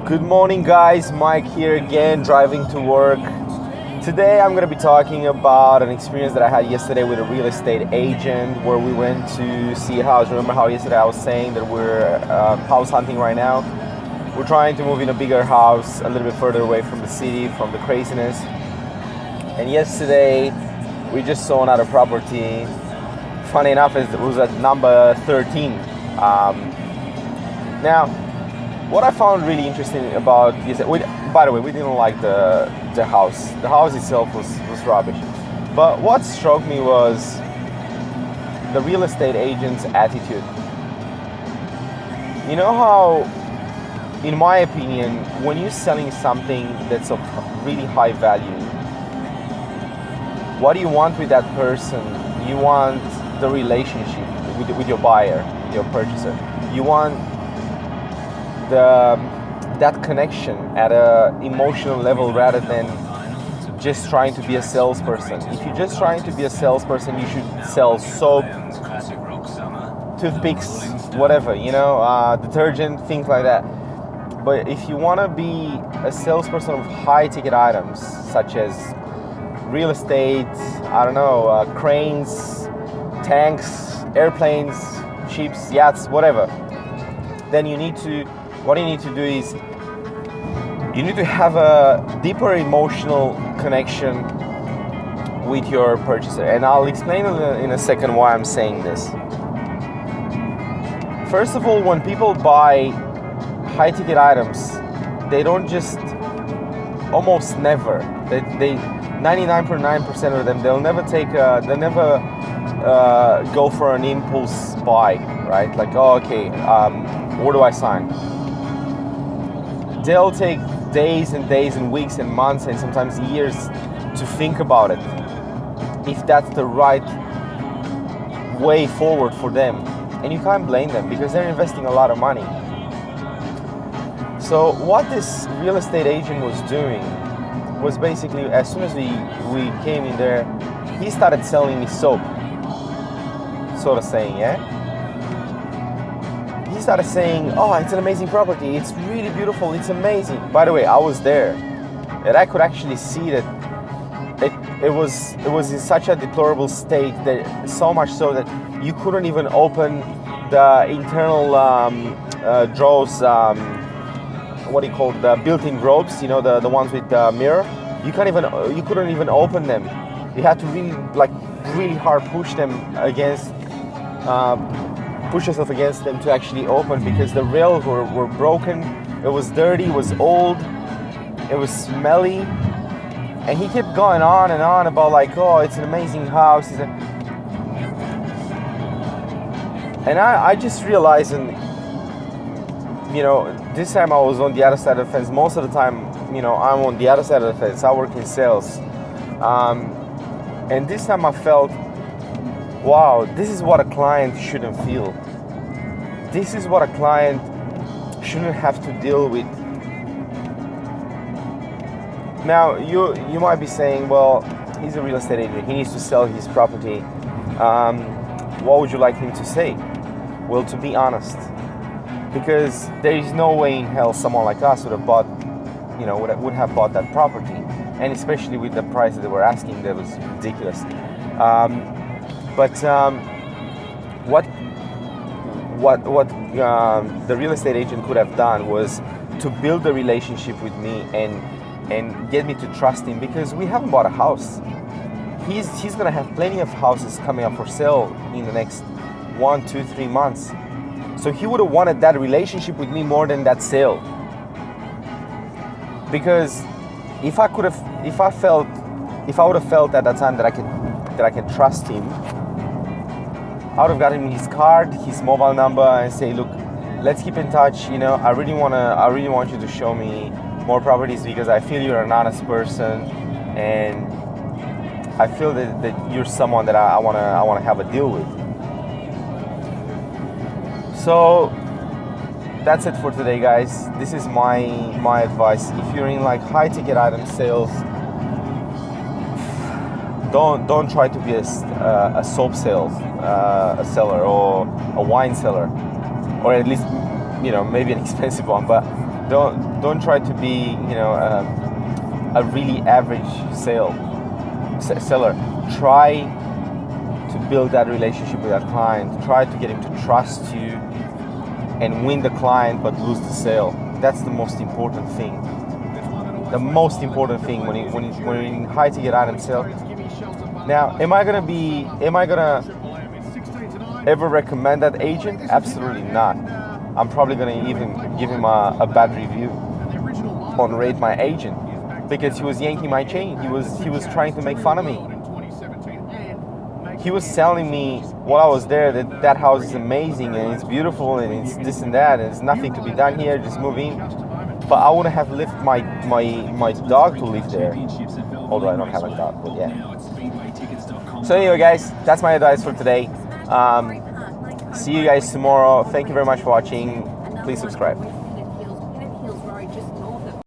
Good morning, guys. Mike here again, driving to work. Today I'm going to be talking about an experience that I had yesterday with a real estate agent where we went to see a house. Remember how yesterday I was saying that we're house hunting right now? We're trying to move in a bigger house a little bit further away from the city, from the craziness. And yesterday we just saw another property. Funny enough, it was at number 13. Now, what I found really interesting about this, by the way, we didn't like the house. The house itself was rubbish. But what struck me was the real estate agent's attitude. You know how, in my opinion, when you're selling something that's of really high value, what do you want with that person? You want the relationship with your buyer, your purchaser. You want that connection at an emotional level rather than just trying to be a salesperson. If you're just trying to be a salesperson, you should sell soap, toothpicks, whatever, detergent, things like that. But if you want to be a salesperson of high ticket items such as real estate, cranes, tanks, airplanes, ships, yachts, whatever, then what you need to do is you need to have a deeper emotional connection with your purchaser. And I'll explain in a second why I'm saying this. First of all, when people buy high ticket items, they don't just, almost never, they 99.9% of them, they'll never go for an impulse buy, right? Like, where do I sign? They'll take days and days and weeks and months and sometimes years to think about it, if that's the right way forward for them. And you can't blame them because they're investing a lot of money. So what this real estate agent was doing was basically, as soon as we came in there, he started selling me soap. Sort of saying, He started saying, oh, it's an amazing property, it's really beautiful, it's amazing. By the way, I was there, and I could actually see that it was in such a deplorable state, that so much so that you couldn't even open the internal drawers, the built-in ropes, the ones with the mirror. You couldn't even open them. You had to really hard push yourself against them to actually open, because the rails were broken. It was dirty, it was old, it was smelly, and he kept going on and on about it's an amazing house. And I just realized, and this time I was on the other side of the fence. Most of the time, I'm on the other side of the fence. I work in sales, and this time I felt, wow, this is what a client shouldn't feel. This is what a client shouldn't have to deal with. Now, you might be saying, well, he's a real estate agent. He needs to sell his property. What would you like him to say? Well, to be honest, because there is no way in hell someone like us would have bought that property, and especially with the price that they were asking, that was ridiculous. What the real estate agent could have done was to build a relationship with me and get me to trust him, because we haven't bought a house. He's gonna have plenty of houses coming up for sale in the next 1, 2, 3 months. So he would have wanted that relationship with me more than that sale. Because if I would have felt at that time that I can trust him, I would have gotten him his card, his mobile number, and say, look, let's keep in touch. I really want you to show me more properties, because I feel you're an honest person, and I feel that you're someone that I wanna have a deal with. So that's it for today, guys. This is my advice. If you're in high ticket item sales, don't try to be a soap seller or a wine seller, or at least maybe an expensive one, but don't Don't try to be, a really average seller. Try to build that relationship with that client. Try to get him to trust you and win the client, but lose the sale. That's the most important thing. The most important thing when you're in high ticket item sale. Now, am I gonna ever recommend that agent? Absolutely not. I'm probably gonna even give him a bad review on Rate My Agent because he was yanking my chain. He was trying to make fun of me. He was telling me while I was there that house is amazing and it's beautiful and it's this and that and there's nothing to be done here, just move in. But I wouldn't have left my dog to live there. Although I don't have a dog, but yeah. So anyway, guys, that's my advice for today. See you guys tomorrow. Thank you very much for watching. Please subscribe.